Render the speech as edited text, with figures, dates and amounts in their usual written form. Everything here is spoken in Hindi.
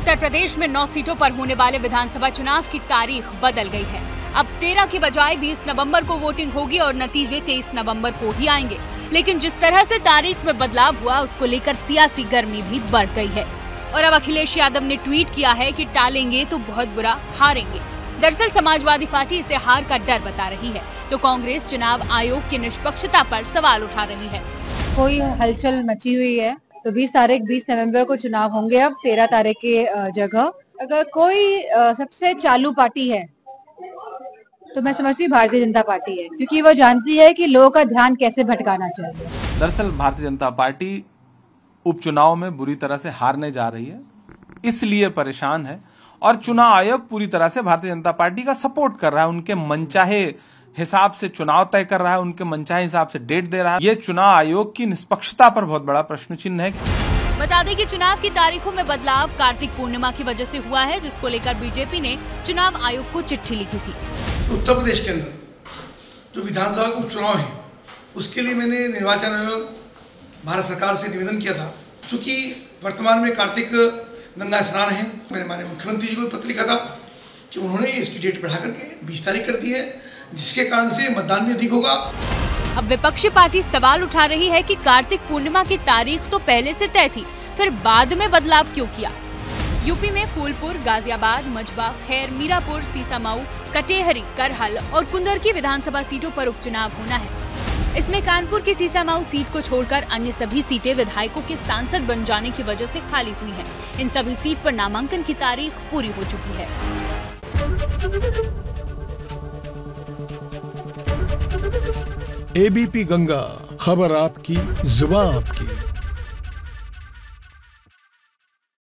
उत्तर प्रदेश में 9 सीटों पर होने वाले विधानसभा चुनाव की तारीख बदल गई है। अब 13 की बजाय 20 नवंबर को वोटिंग होगी और नतीजे 23 नवंबर को ही आएंगे। लेकिन जिस तरह से तारीख में बदलाव हुआ उसको लेकर सियासी गर्मी भी बढ़ गई है। और अब अखिलेश यादव ने ट्वीट किया है कि टालेंगे तो बहुत बुरा हारेंगे। दरअसल समाजवादी पार्टी इसे हार का डर बता रही है, तो कांग्रेस चुनाव आयोग की निष्पक्षता पर सवाल उठा रही है। कोई हलचल मची हुई है, तो 20 नवंबर को चुनाव होंगे। अब 13 तारीख की जगह अगर कोई सबसे चालू पार्टी है तो मैं समझती हूँ भारतीय जनता पार्टी है, क्योंकि वो जानती है कि लोगों का ध्यान कैसे भटकाना चाहिए। दरअसल भारतीय जनता पार्टी उपचुनाव में बुरी तरह से हारने जा रही है, इसलिए परेशान है और चुनाव आयोग पूरी तरह से भारतीय जनता पार्टी का सपोर्ट कर रहा है। उनके मनचाहे हिसाब से चुनाव तय कर रहा है, उनके मनचाहे हिसाब से डेट दे रहा है। ये चुनाव आयोग की निष्पक्षता पर बहुत बड़ा प्रश्न चिन्ह है। बता दें कि चुनाव की तारीखों में बदलाव कार्तिक पूर्णिमा की वजह से हुआ है, जिसको लेकर बीजेपी ने चुनाव आयोग को चिट्ठी लिखी थी। उत्तर प्रदेश के अंदर जो विधानसभा का उपचुनाव है उसके लिए मैंने निर्वाचन आयोग भारत सरकार से निवेदन किया था। चूंकि वर्तमान में कार्तिक गंगा स्नान है, मैंने माननीय मुख्यमंत्री जी को पत्र लिखा था कि उन्होंने इसकी डेट बढ़ा करके 20 तारीख कर दी है, जिसके कारण से मतदान भी अधिक होगा। अब विपक्षी पार्टी सवाल उठा रही है कि कार्तिक पूर्णिमा की तारीख तो पहले से तय थी, फिर बाद में बदलाव क्यों किया। यूपी में फूलपुर, गाजियाबाद, मझबा, खैर, मीरापुर, सीसामऊ, कटेहरी, करहल और कुंदर की विधानसभा सीटों पर उपचुनाव होना है। इसमें कानपुर की सीसामऊ सीट को छोड़कर अन्य सभी सीटें विधायकों के सांसद बन जाने की वजह से खाली हुई हैं। इन सभी सीट पर नामांकन की तारीख पूरी हो चुकी है। एबीपी गंगा, खबर आपकी, जुबान आपकी।